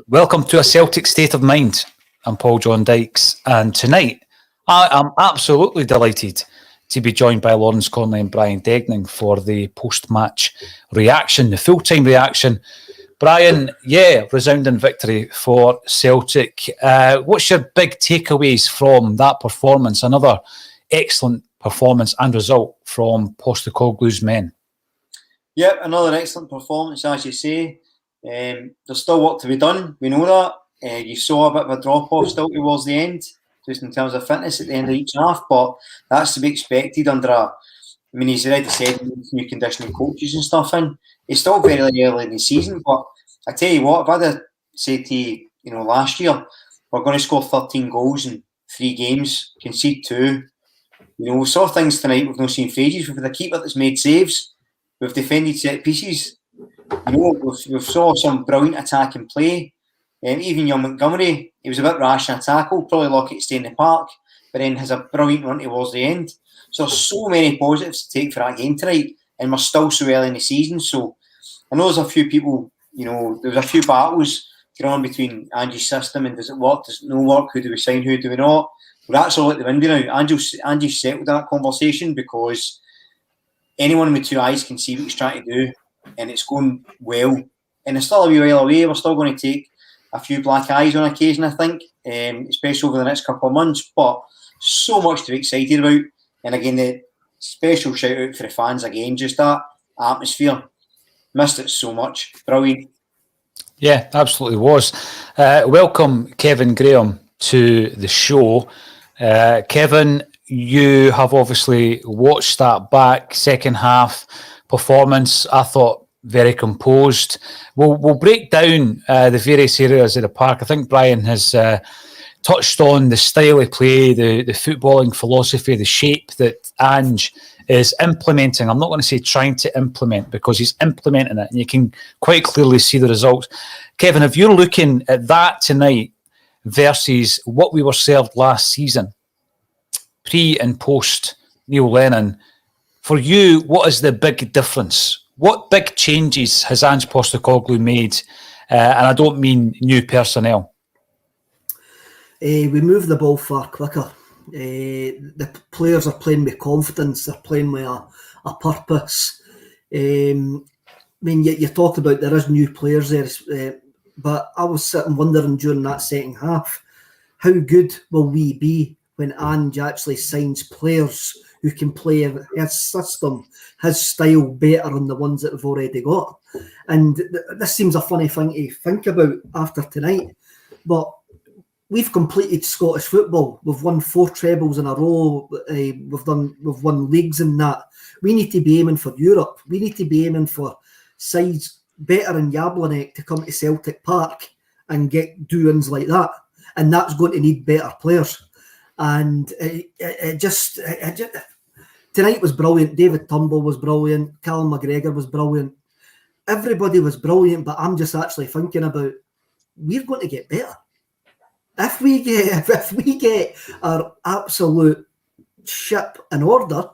Welcome to A Celtic State of Mind. I'm Paul John Dykes, and tonight I am absolutely delighted to be joined by Lawrence Conley and Brian Degning for the post-match reaction, the full-time reaction. Brian, resounding victory for Celtic. What's your big takeaways from that performance? Another excellent performance and result from Postecoglou's men. Yep, another excellent performance, as you say. There's still work to be done. We know that. You saw a bit of a drop-off still towards the end, just in terms of fitness at the end of each half, but that's to be expected under he's already said new conditioning coaches and stuff in. It's still very early in the season, but I tell you what, if I'd have said to you, last year, we're going to score 13 goals in 3 games, concede 2. We saw things tonight we've not seen for ages. We've had a keeper that's made saves. We've defended set pieces. We've saw some brilliant attacking play. Even young Montgomery, he was a bit rash in a tackle, probably lucky to stay in the park, but then has a brilliant run towards the end. So there's so many positives to take for that game tonight, and we're still so early in the season. So I know there's a few people, there was a few battles going on between Angie's system and does it work, does it not work, who do we sign, who do we not? Well, that's all at the window now. Angie's settled that conversation because anyone with 2 eyes can see what he's trying to do, and it's going well. And it's still a wee while away. We're still going to take a few black eyes on occasion, I think, especially over the next couple of months. But so much to be excited about. And again, the special shout out for the fans again, just that atmosphere. Missed it so much. Brilliant. Yeah, absolutely was. Welcome, Kevin Graham, to the show. Kevin, you have obviously watched that back second half performance. I thought very composed. We'll break down the various areas of the park. I think Brian has touched on the style of play, the footballing philosophy, the shape that Ange is implementing. I'm not going to say trying to implement because he's implementing it, and you can quite clearly see the results. Kevin, if you're looking at that tonight versus what we were served last season, pre and post Neil Lennon, for you, what is the big difference? What big changes has Ange Postecoglou made? And I don't mean new personnel. We move the ball far quicker. The players are playing with confidence. They're playing with a purpose. You talked about there is new players there, but I was sitting wondering during that second half, how good will we be when Ange actually signs players who can play his system, his style better than the ones that we've already got? And this seems a funny thing to think about after tonight, but we've completed Scottish football. We've won 4 trebles in a row. We've won leagues in that. We need to be aiming for Europe. We need to be aiming for sides better in Jablonec to come to Celtic Park and get doings like that. And that's going to need better players. And tonight was brilliant. David Turnbull was brilliant. Callum McGregor was brilliant. Everybody was brilliant, but I'm just actually thinking about, we're going to get better. If we get our absolute ship in order,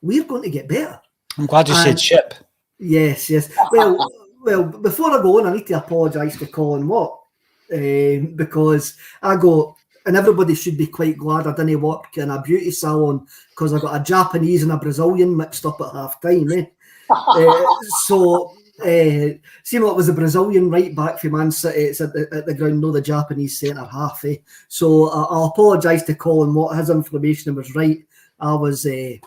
we're going to get better. I'm glad you said ship. Yes. Well, before I go on, I need to apologise to Colin Watt because I go, and everybody should be quite glad I didn't work in a beauty salon because I got a Japanese and a Brazilian mixed up at half time. See what was the Brazilian right back for Man City? It's at the ground, no the Japanese centre half. So I'll apologise to Colin Watt. His information was right. I was I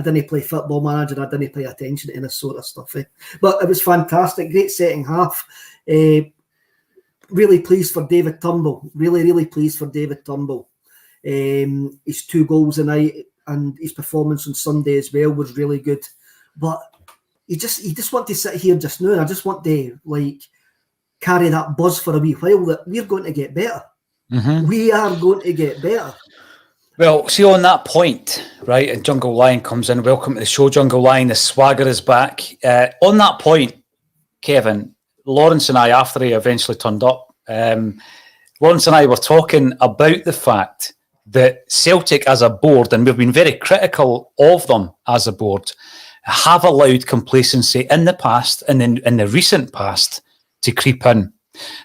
didn't play Football Manager. I didn't pay attention to any sort of stuff. But it was fantastic. Great second half. Really pleased for David Turnbull. Really pleased for David Turnbull. His 2 goals tonight and his performance on Sunday as well was really good. But you just want to sit here just now, and I just want to carry that buzz for a wee while that we're going to get better. Mm-hmm. We are going to get better. Well, see, on that point, right, and Jungle Lion comes in. Welcome to the show, Jungle Lion. The swagger is back. On that point, Kevin, Lawrence and I, after he eventually turned up, Lawrence and I were talking about the fact that Celtic as a board, and we've been very critical of them as a board, have allowed complacency in the past and in the recent past to creep in.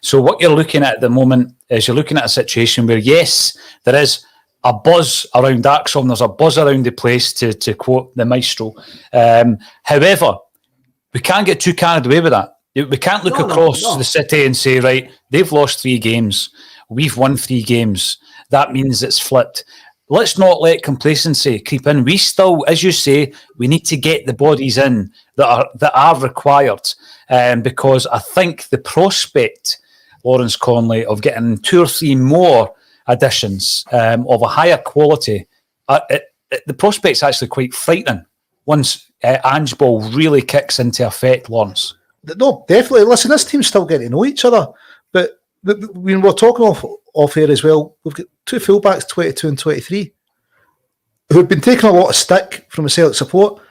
So what you're looking at the moment is you're looking at a situation where, yes, there is a buzz around ACSOM, there's a buzz around the place, to quote the maestro. However, we can't get too carried away with that. We can't look across the city and say, right, they've lost 3 games, we've won 3 games. That means it's flipped. Let's not let complacency creep in. We still, as you say, we need to get the bodies in that are required, because I think the prospect, Lawrence Conley, of getting 2 or 3 more additions of a higher quality, the prospect's actually quite frightening once Ange Ball really kicks into effect, Lawrence. No, definitely. Listen, this team's still getting to know each other, but when we're talking off air as well, we've got 2 fullbacks, 22 and 23, who've been taking a lot of stick from the Celtic support,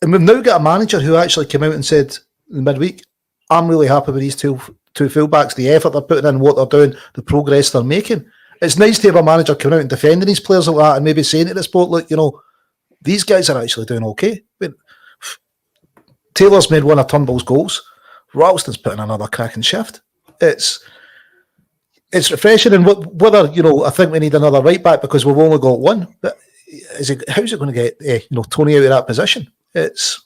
and we've now got a manager who actually came out and said in midweek, I'm really happy with these two fullbacks, the effort they're putting in, what they're doing, the progress they're making. It's nice to have a manager coming out and defending his players like that and maybe saying to the sport, look, these guys are actually doing okay. Taylor's made one of Turnbull's goals. Ralston's putting another cracking shift. It's refreshing, and whether I think we need another right back because we've only got one. But how's it going to get Tony out of that position? It's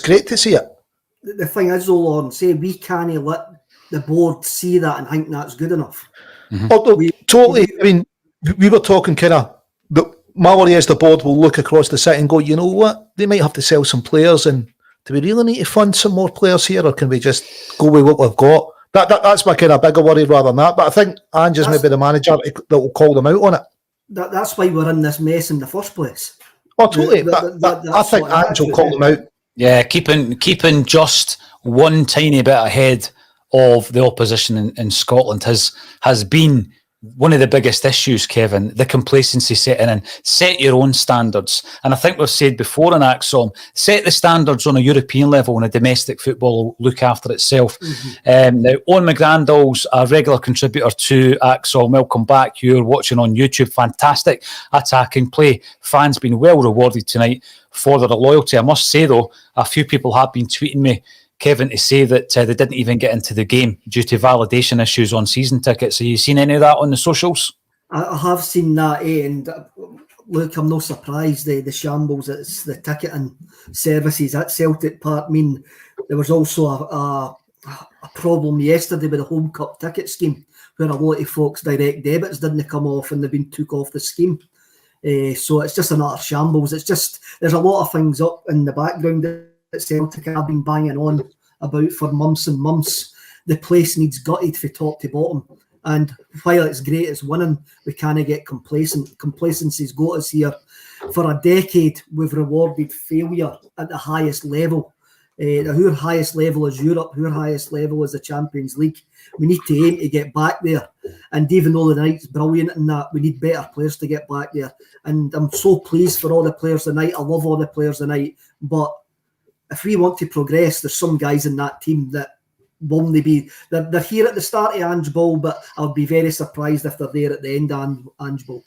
great to see it. The thing is, though, Lauren, say we can't let the board see that and think that's good enough. Mm-hmm. Totally. I mean, we were talking kind of. My worry is the board will look across the city and go, you know what? They might have to sell some players, and do we really need to fund some more players here, or can we just go with what we've got? That's my kind of bigger worry rather than that. But I think Ange is maybe the manager that will call them out on it. That's why we're in this mess in the first place. Oh, totally. I think Ange will call them out. Yeah, keeping just one tiny bit ahead of the opposition in Scotland has been one of the biggest issues, Kevin. The complacency setting in. Set your own standards. And I think we've said before in ACSOM, set the standards on a European level, and a domestic football will look after itself. Mm-hmm. Now, Owen McGrandall's a regular contributor to ACSOM. Welcome back. You're watching on YouTube. Fantastic attacking play. Fans been well rewarded tonight for their loyalty. I must say, though, a few people have been tweeting me, Kevin, to say that they didn't even get into the game due to validation issues on season tickets. Have you seen any of that on the socials? I have seen that, and look, I'm not surprised. The shambles, it's the ticketing services at Celtic Park. I mean, there was also a problem yesterday with the Home Cup ticket scheme, where a lot of folks' direct debits didn't come off and they've been took off the scheme. So it's just another shambles. It's just, there's a lot of things up in the background that Celtic have been banging on about for months and months. The place needs gutted from top to bottom, and while it's great as winning, we can't get complacent. Complacency's got us here. For a decade, we've rewarded failure at the highest level. Our highest level is Europe, our highest level is the Champions League. We need to aim to get back there, and even though the night's brilliant in that, we need better players to get back there. And I'm so pleased for all the players tonight. I love all the players tonight, but if we want to progress, there's some guys in that team that won't be. They're here at the start of Ange Ball, but I'll be very surprised if they're there at the end of Ange Ball.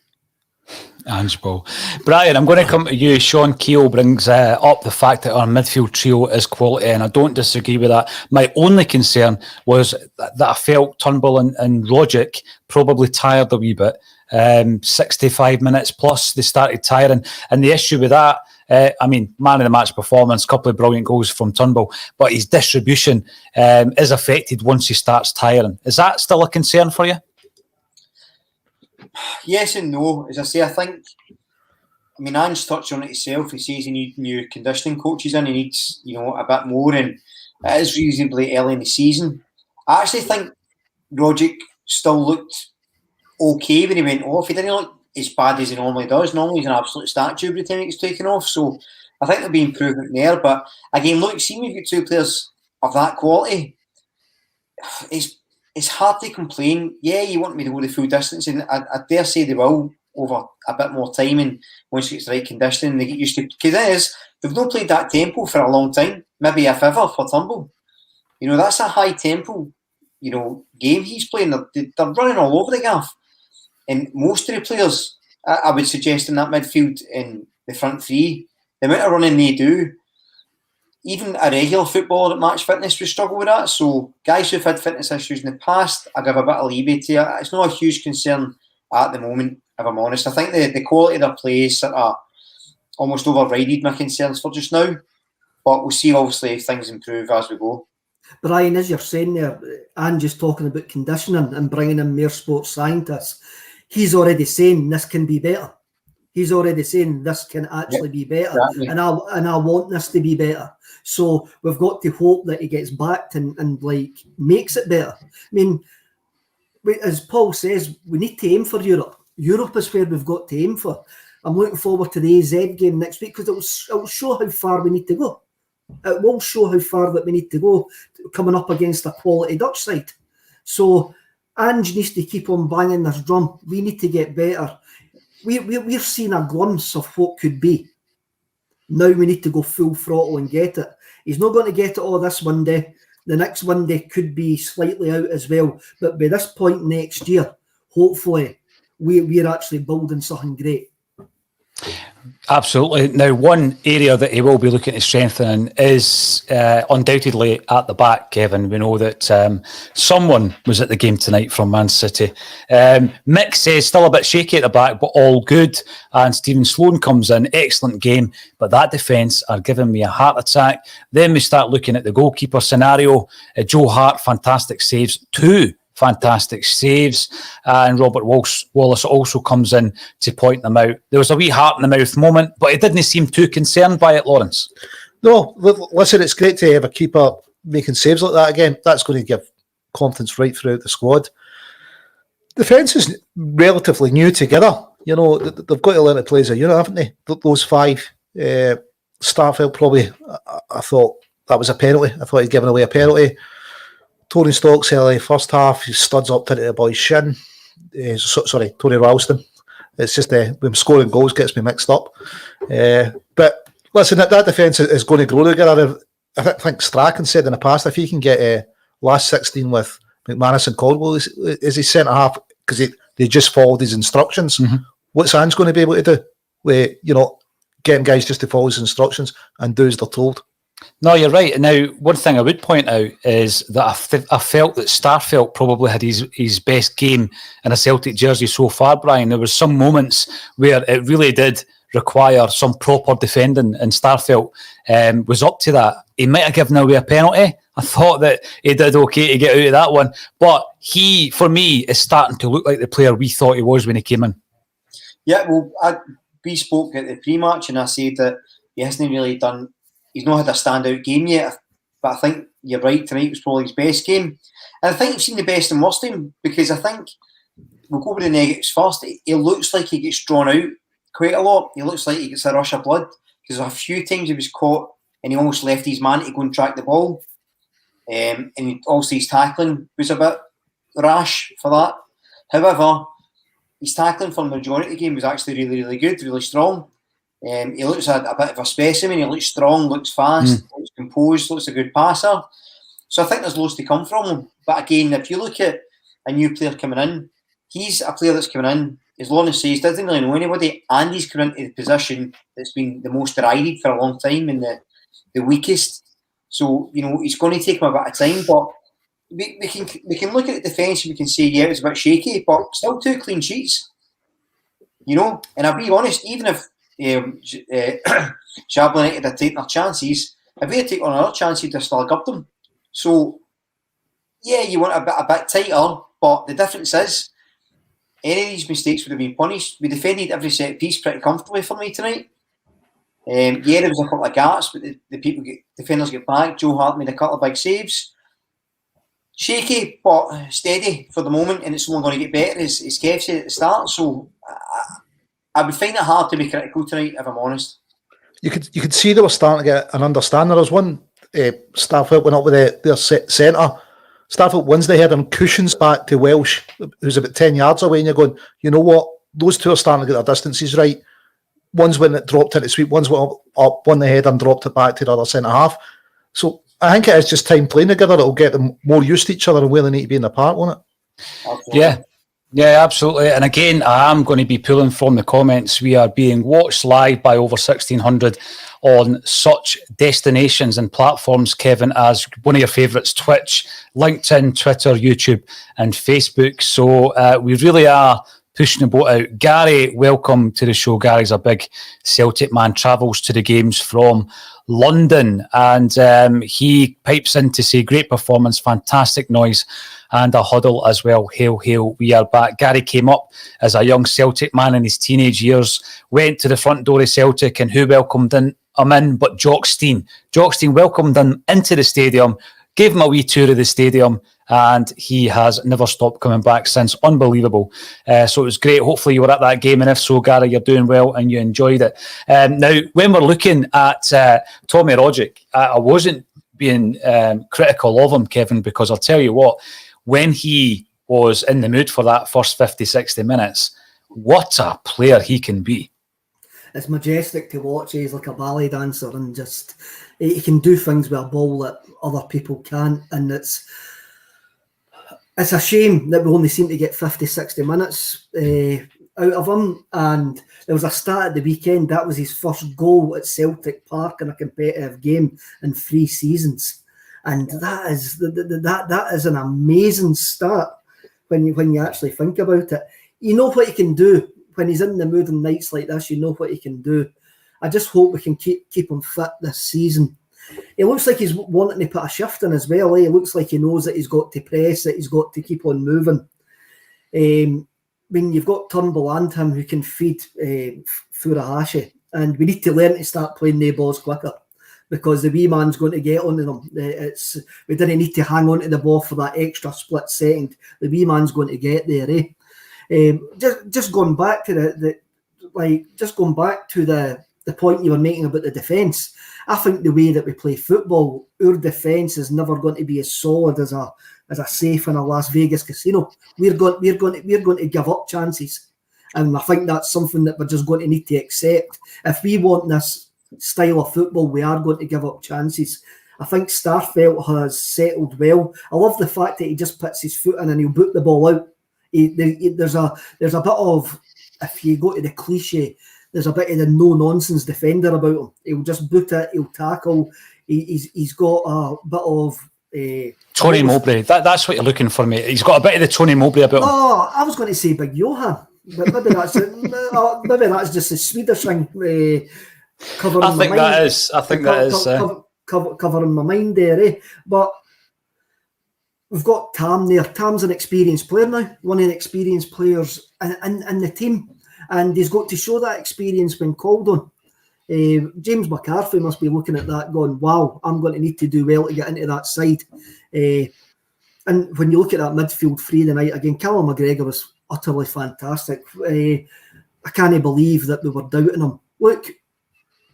Ange Ball. Brian, I'm going to come to you. Sean Keogh brings up the fact that our midfield trio is quality, and I don't disagree with that. My only concern was that I felt Turnbull and Rogic probably tired a wee bit. 65 minutes plus, they started tiring. And the issue with that, man of the match performance, couple of brilliant goals from Turnbull, but his distribution is affected once he starts tiring. Is that still a concern for you? Yes and no. As I say, I think, Ange touched on it himself. He says he needs new conditioning coaches in. He needs, a bit more, and it is reasonably early in the season. I actually think Rogic still looked okay when he went off. He didn't look as bad as he normally does. Normally he's an absolute statue every time he gets taken off. So I think there'll be improvement there. But again, look, see, we've got 2 players of that quality. It's hard to complain. Yeah, you want me to go the full distance, and I dare say they will over a bit more time, and once you get the right conditioning, they get used to. Because it is, they've not played that tempo for a long time, maybe if ever, for Turnbull. That's a high tempo, game he's playing. They're running all over the gaff. And most of the players, I would suggest in that midfield, in the front 3, the amount of running they do, even a regular footballer at match fitness would struggle with that. So guys who've had fitness issues in the past, I give a bit of leeway to it. It's not a huge concern at the moment, if I'm honest. I think the quality of their play is sort of almost overrided my concerns for just now. But we'll see, obviously, if things improve as we go. Brian, as you're saying there, and just talking about conditioning and bringing in more sports scientists, he's already saying this can be better. He's already saying this can actually be better, exactly. and I want this to be better. So we've got to hope that he gets backed and like makes it better. I mean, as Paul says, we need to aim for Europe. Europe is where we've got to aim for. I'm looking forward to the AZ game next week because it will show how far we need to go. It will show how far that we need to go coming up against a quality Dutch side. So Ange needs to keep on banging this drum. We need to get better. We're seeing a glimpse of what could be. Now we need to go full throttle and get it. He's not going to get it all this one day. The next one day could be slightly out as well. But by this point next year, hopefully, we're actually building something great. Absolutely. Now, one area that he will be looking to strengthen is undoubtedly at the back, Kevin. We know that someone was at the game tonight from Man City. Mick says still a bit shaky at the back, but all good. And Stephen Sloan comes in, excellent game, but that defence are giving me a heart attack. Then we start looking at the goalkeeper scenario. Joe Hart, fantastic saves. 2 fantastic saves, and Robert Wallace also comes in to point them out. There was a wee heart in the mouth moment, but he didn't seem too concerned by it, Lawrence. No, listen, it's great to have a keeper making saves like that again. That's going to give confidence right throughout the squad. Defence is relatively new together. You know, they've got to learn to play as a unit, haven't they? Those 5. Starfelt probably, I thought that was a penalty. I thought he'd given away a penalty. Tony Stokes early first half, he studs up to the boy's shin. Tony Ralston. It's just when scoring goals gets me mixed up. But listen, that defence is going to grow together. I think Strachan said in the past, if he can get last 16 with McManus and Caldwell is his centre half, because they just followed his instructions. Mm-hmm. What's Ange going to be able to do? With getting guys just to follow his instructions and do as they're told. No, you're right. Now, one thing I would point out is that I felt that Starfelt probably had his best game in a Celtic jersey so far, Brian. There was some moments where it really did require some proper defending, and Starfelt was up to that. He might have given away a penalty. I thought that he did okay to get out of that one. But he, for me, is starting to look like the player we thought he was when he came in. Yeah, well, we spoke at the pre-match and I said that he hasn't really done... He's not had a standout game yet, but I think you're right, tonight was probably his best game. And I think you've seen the best and worst of him, because I think we'll go with the negatives first. He looks like he gets drawn out quite a lot. He looks like he gets a rush of blood, because a few times he was caught and he almost left his man to go and track the ball. And also his tackling was a bit rash for that. However, his tackling for the majority of the game was actually really, really good, really strong. He looks a bit of a specimen. He looks strong, looks fast, looks composed, looks a good passer. So I think there's loads to come from him. But again, if you look at a new player coming in, he's a player that's coming in, as Lawrence says, doesn't really know anybody, and he's coming into the position that's been the most derided for a long time and the weakest. So, he's going to take him a bit of time, but we can look at the defence and we can say, yeah, it was a bit shaky, but still 2 clean sheets. And I'll be honest, even if Jablonec had taken their chances, if they had taken another chance, he'd have still got them. So, yeah, you want a bit tighter, but the difference is, any of these mistakes would have been punished. We defended every set piece pretty comfortably for me tonight. Yeah, there was a couple of gaps, but the defenders get back. Joe Hart made a couple of big saves. Shaky, but steady for the moment, and it's only going to get better, as Kev said at the start. So, I would find it hard to be critical tonight, if I'm honest. You could see they were starting to get an understanding. There was one Starfelt went up with their centre. Starfelt wins the head and cushions back to Welsh, who's about 10 yards away, and you're going, you know what? Those two are starting to get their distances right. One's when it dropped into sweep, one's went up, won the head and dropped it back to the other centre half. So I think it is just time playing together that'll get them more used to each other and where they need to be in the park, won't it? Absolutely. Yeah. Yeah, absolutely. And again, I am going to be pulling from the comments. We are being watched live by over 1,600 on such destinations and platforms, Kevin, as one of your favourites, Twitch, LinkedIn, Twitter, YouTube, and Facebook. So we really are pushing the boat out. Gary, welcome to the show. Gary's a big Celtic man, travels to the games from London, and he pipes in to say, great performance, fantastic noise, and a huddle as well. Hail, hail, we are back. Gary came up as a young Celtic man in his teenage years, went to the front door of Celtic, and who welcomed him in but Jock Stein. Jock Stein welcomed him into the stadium, gave him a wee tour of the stadium, and he has never stopped coming back since. Unbelievable. So it was great. Hopefully you were at that game, and if so, Gary, you're doing well and you enjoyed it. Now, when we're looking at Tommy Roderick, I wasn't being critical of him, Kevin, because I'll tell you what, when he was in the mood for that first 50, 60 minutes, what a player he can be. It's majestic to watch. He's like a ballet dancer, and just he can do things with a ball that other people can't. And it's a shame that we only seem to get 50, 60 minutes out of him. And there was a stat at the weekend, that was his first goal at Celtic Park in a competitive game in 3 seasons. And that is an amazing stat when you actually think about it. You know what he can do when he's in the mood on nights like this. You know what he can do. I just hope we can keep him fit this season. It looks like he's wanting to put a shift in as well. It looks like he knows that he's got to press, that he's got to keep on moving. When you've got Turnbull and him who can feed Furuhashi, and we need to learn to start playing the balls quicker, because the wee man's going to get onto them. We didn't need to hang on to the ball for that extra split second. The wee man's going to get there. Just going back to the point you were making about the defence. I think the way that we play football, our defence is never going to be as solid as a safe in a Las Vegas casino. We're going to give up chances, and I think that's something that we're just going to need to accept. If we want this style of football, we are going to give up chances. I think Starfelt has settled well. I love the fact that he just puts his foot in and he'll boot the ball out. There's a bit of, if you go to the cliche, there's a bit of the no-nonsense defender about him. He'll just boot it, he'll tackle. He's got a bit of... Tony Mowbray, that's what you're looking for, mate. He's got a bit of the Tony Mowbray about him. Oh, I was going to say Big Johan, but maybe that's just a Swedish thing. I think that is. Covering my mind there, But we've got Tam there. Tam's an experienced player now, one of the experienced players in the team, and he's got to show that experience when called on. James McCarthy must be looking at that going, wow, I'm going to need to do well to get into that side. And when you look at that midfield three tonight, again, Callum McGregor was utterly fantastic. I can't believe that we were doubting him. Look,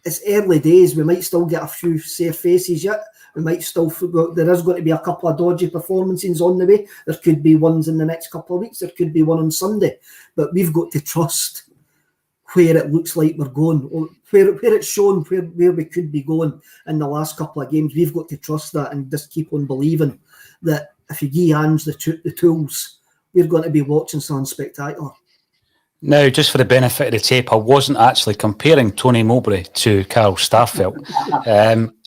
it's early days. We might still get a few safe faces yet. There is going to be a couple of dodgy performances on the way. There could be ones in the next couple of weeks. There could be one on Sunday. But we've got to trust where it looks like we're going, or where it's shown where we could be going in the last couple of games. We've got to trust that and just keep on believing that if you give Ange the tools, we're going to be watching something spectacular. Now, just for the benefit of the tape, I wasn't actually comparing Tony Mowbray to Carl Starfelt.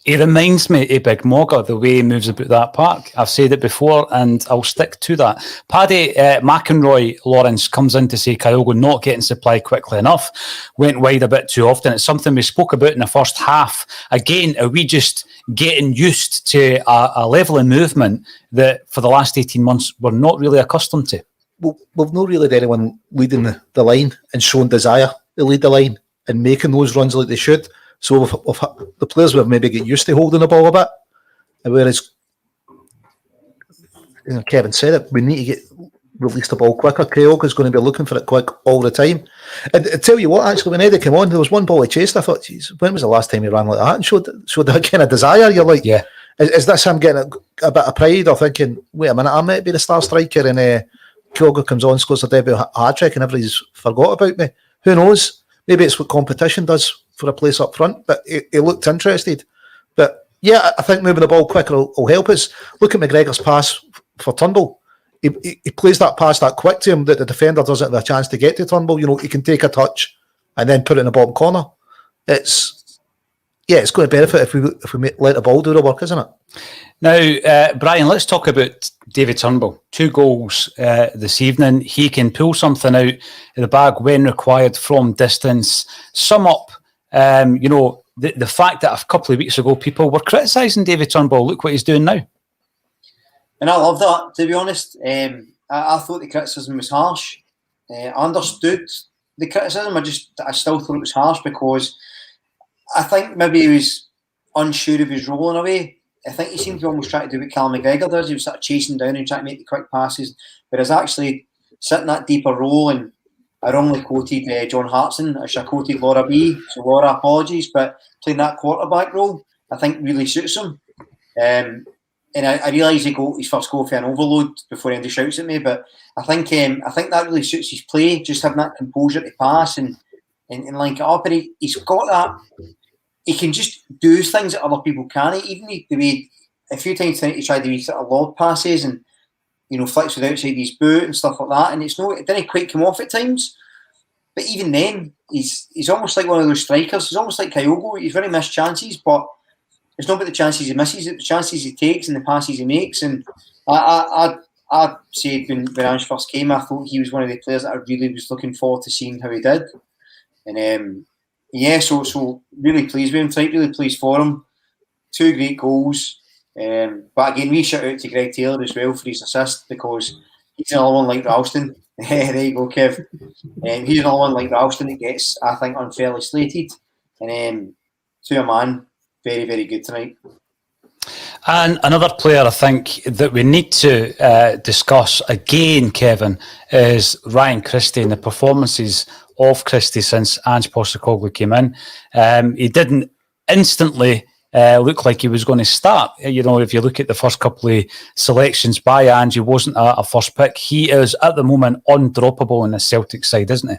He reminds me of Big Mogger, the way he moves about that park. I've said it before, and I'll stick to that. Paddy McEnroy Lawrence comes in to say Kyogo not getting supply quickly enough, went wide a bit too often. It's something we spoke about in the first half. Again, are we just getting used to a level of movement that for the last 18 months we're not really accustomed to? Well, we've not really had anyone leading the line and showing desire to lead the line and making those runs like they should. So the players will maybe get used to holding the ball a bit. And whereas Kevin said it, we need to get release the ball quicker. Kyogo is going to be looking for it quick all the time. And I tell you what, actually, when Eddie came on, there was one ball he chased. I thought, geez, when was the last time he ran like that and showed that kind of desire? You're like, yeah. Is this him getting a bit of pride or thinking, wait a minute, I might be the star striker, and Kyogo comes on, scores a debut hat-trick, and everybody's forgot about me? Who knows? Maybe it's what competition does for a place up front, but he looked interested. But yeah, I think moving the ball quicker will help us. Look at McGregor's pass for Turnbull. he plays that pass that quick to him that the defender doesn't have a chance to get to Turnbull. You know, he can take a touch and then put it in the bottom corner. It's going to benefit if we let the ball do the work, isn't it? Now, Brian, let's talk about David Turnbull. 2 goals this evening. He can pull something out of the bag when required from distance. Sum up, the fact that a couple of weeks ago people were criticising David Turnbull. Look what he's doing now. And I love that, to be honest. I thought the criticism was harsh. I understood the criticism. I still thought it was harsh because I think maybe he was unsure of his role in a way. I think he seemed to almost try to do what Callum McGregor does. He was sort of chasing down and trying to make the quick passes, whereas actually sitting that deeper role. And I wrongly quoted John Hartson. I should have quoted Laura B. So Laura, apologies, but playing that quarterback role, I think really suits him. And I realise he got his first goal for an overload before Andy shouts at me, but I think that really suits his play. Just having that composure to pass and link it up, and he's got that. He can just do things that other people can't. Even the way a few times tonight he tried to do sort of lob passes and flicks with outside his boot and stuff like that, and it didn't quite come off at times. But even then, he's almost like one of those strikers. He's almost like Kyogo. He's very missed chances, but it's not about the chances he misses, it's the chances he takes and the passes he makes. And I said when Ange first came, I thought he was one of the players that I really was looking forward to seeing how he did. And so really pleased with him tonight, really pleased for him. 2 great goals. But again, we shout out to Greg Taylor as well for his assist, because he's another one like Ralston. There you go, Kev. He's another one like Ralston that gets, I think, unfairly slated. And to a man, very, very good tonight. And another player I think that we need to discuss again, Kevin, is Ryan Christie and the performances of Christie since Ange Postecoglou came in. He didn't instantly look like he was going to start. If you look at the first couple of selections by Ange, he wasn't a first pick. He is at the moment undroppable in the Celtic side, isn't he?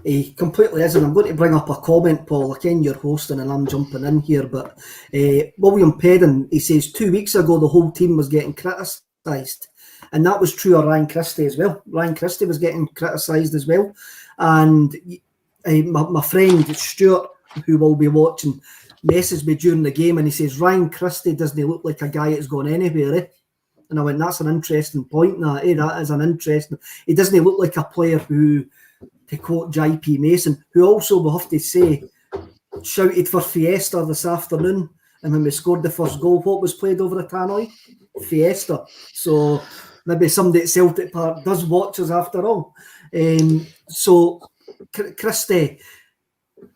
He completely is, and I'm going to bring up a comment, Paul. Again, you're hosting and I'm jumping in here, but William Pedden, he says 2 weeks ago the whole team was getting criticised, and that was true of Ryan Christie as well. Ryan Christie was getting criticised as well, and my friend Stuart, who will be watching, messaged me during the game, and he says Ryan Christie doesn't look like a guy that's gone anywhere, And I went, that's an interesting point. That is an interesting. He doesn't look like a player who, to quote JP Mason, who also, we have to say, shouted for Fiesta this afternoon. And when we scored the first goal, what was played over the tannoy? Fiesta. So maybe somebody at Celtic Park does watch us after all. So Christie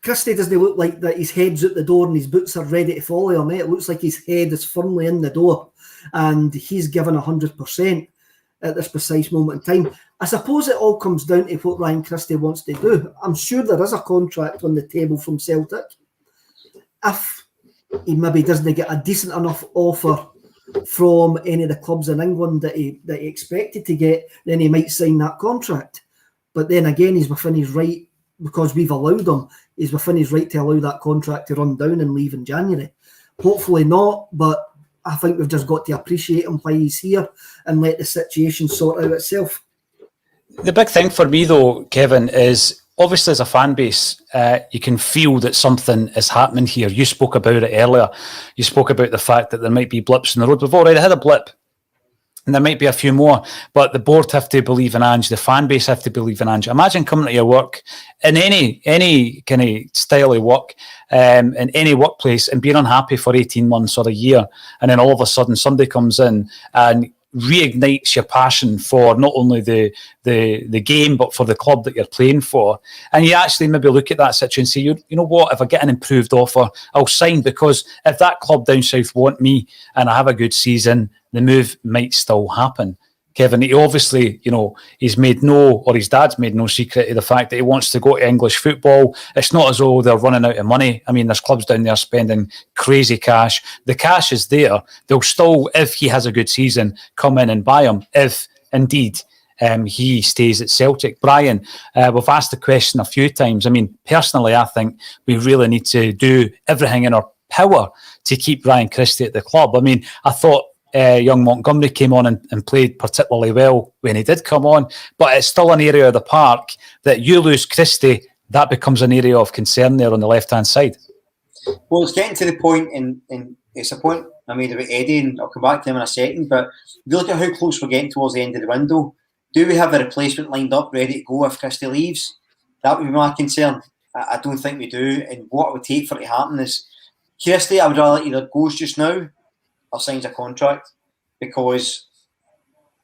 doesn't look like that his head's at the door and his boots are ready to follow him. It looks like his head is firmly in the door and he's given 100% at this precise moment in time. I suppose it all comes down to what Ryan Christie wants to do. I'm sure there is a contract on the table from Celtic. If he maybe doesn't get a decent enough offer from any of the clubs in England that he expected to get, then he might sign that contract. But then again, he's within his right, because we've allowed him, he's within his right to allow that contract to run down and leave in January. Hopefully not, but I think we've just got to appreciate him while he's here and let the situation sort out itself. The big thing for me, though, Kevin, is obviously as a fan base, you can feel that something is happening here. You spoke about it earlier. You spoke about the fact that there might be blips in the road. We've already had a blip, and there might be a few more. But the board have to believe in Ange. The fan base have to believe in Ange. Imagine coming to your work in any kind of style of work, in any workplace, and being unhappy for 18 months or a year, and then all of a sudden somebody comes in and reignites your passion for not only the game but for the club that you're playing for, and you actually maybe look at that situation and say, you know what, if I get an improved offer, I'll sign, because if that club down south want me and I have a good season, the move might still happen. Kevin, he obviously, he's made his dad's made no secret of the fact that he wants to go to English football. It's not as though they're running out of money. I mean, there's clubs down there spending crazy cash. The cash is there. They'll still, if he has a good season, come in and buy him, if indeed he stays at Celtic. Brian, we've asked the question a few times. I mean, personally, I think we really need to do everything in our power to keep Ryan Christie at the club. I mean, I thought young Montgomery came on and played particularly well when he did come on, but it's still an area of the park that you lose Christie, that becomes an area of concern there on the left-hand side. Well, it's getting to the point, and it's a point I made about Eddie, and I'll come back to him in a second, but if you look at how close we're getting towards the end of the window, do we have a replacement lined up ready to go if Christie leaves? That would be my concern. I don't think we do, and what it would take for it to happen is Christie, I would rather either goes just now or signs a contract, because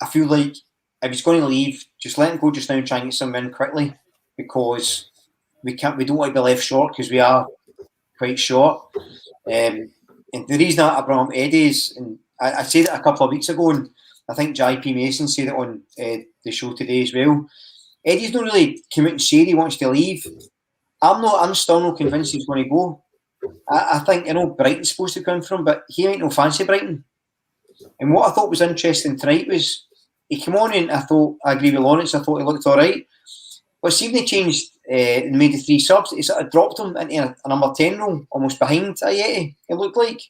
I feel like if he's going to leave, just let him go just now and try and get some in quickly, because we don't want to be left short, because we are quite short. And the reason I brought up Eddie is, and I said it a couple of weeks ago, and I think JP Mason said it on the show today as well. Eddie's not really come out and said he wants to leave. I'm still not convinced he's going to go. I think, Brighton's supposed to come from, but he ain't no fancy Brighton. And what I thought was interesting tonight was he came on and I agree with Lawrence, I thought he looked all right. But see when they changed and made the 3 subs, it sort of dropped him into a number 10 role, almost behind Ayeti, it looked like.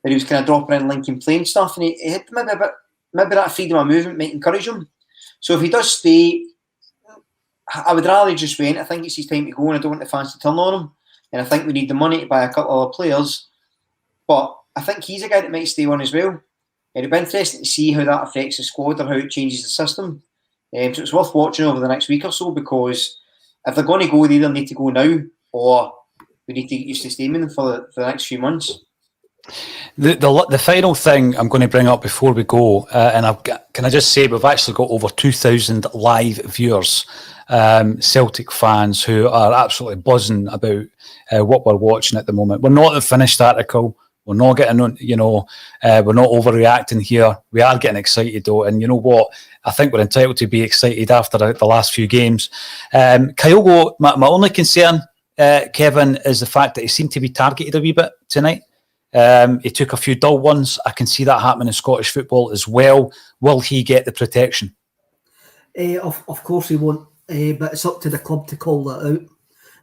That he was kind of dropping in Lincoln playing stuff, and he had maybe that freedom of movement might encourage him. So if he does stay, I would rather just wait. I think it's his time to go, and I don't want the fans to turn on him. And I think we need the money to buy a couple of other players. But I think he's a guy that might stay on as well. It'd be interesting to see how that affects the squad or how it changes the system. So it's worth watching over the next week or so, because if they're going to go, they either need to go now or we need to get used to staying with them for the next few months. The final thing I'm going to bring up before we go, can I just say we've actually got over 2,000 live viewers, Celtic fans who are absolutely buzzing about what we're watching at the moment. We're not the finished article. We're not getting on, we're not overreacting here. We are getting excited though, and you know what? I think we're entitled to be excited after the last few games. Kyogo, my only concern, Kevin, is the fact that he seemed to be targeted a wee bit tonight. He took a few dull ones. I can see that happening in Scottish football as well. Will he get the protection? Of course he won't, but it's up to the club to call that out.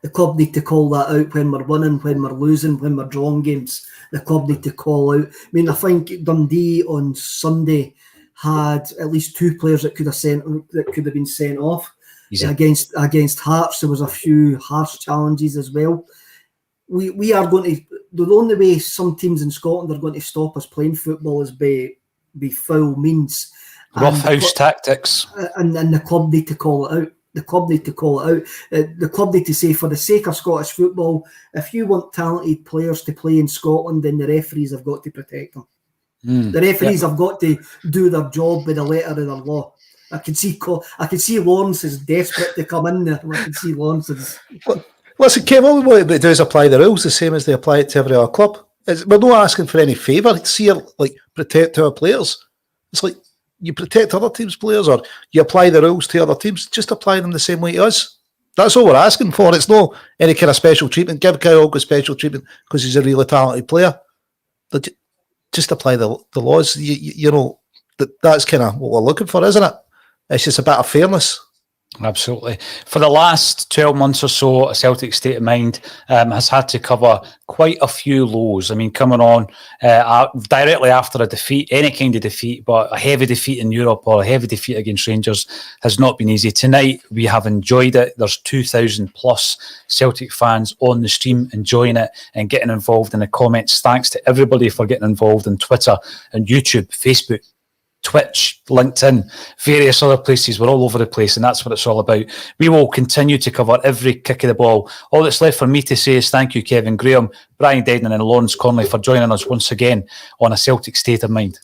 The club need to call that out when we're winning, when we're losing, when we're drawing games. The club need to call out. I mean, I think Dundee on Sunday had at least 2 players that could have been sent off. Against Hearts. There was a few harsh challenges as well. We are going to. The only way some teams in Scotland are going to stop us playing football is by foul means. Roughhouse tactics. And the club need to call it out. The club need to call it out. The club need to say, for the sake of Scottish football, if you want talented players to play in Scotland, then the referees have got to protect them. The referees have got to do their job by the letter of the law. I can see Lawrence is desperate to come in there. I can see Lawrence is... Listen, Kev, all we want to do is apply the rules the same as they apply it to every other club. We're not asking for any favour. It's here, protect our players. It's like you protect other teams' players, or you apply the rules to other teams. Just apply them the same way to us. That's all we're asking for. It's no any kind of special treatment. Give Kyogo special treatment because he's a really talented player. But just apply the laws. That's kind of what we're looking for, isn't it? It's just a bit of fairness. Absolutely. For the last 12 months or so, a Celtic State of Mind has had to cover quite a few lows. I mean, coming on directly after a defeat, any kind of defeat, but a heavy defeat in Europe or a heavy defeat against Rangers has not been easy. Tonight, we have enjoyed it. There's 2,000 plus Celtic fans on the stream enjoying it and getting involved in the comments. Thanks to everybody for getting involved on Twitter and YouTube, Facebook, Twitch, LinkedIn, various other places. We're all over the place, and that's what it's all about. We will continue to cover every kick of the ball. All that's left for me to say is thank you, Kevin Graham, Brian Dednan and Lawrence Conley for joining us once again on A Celtic State of Mind.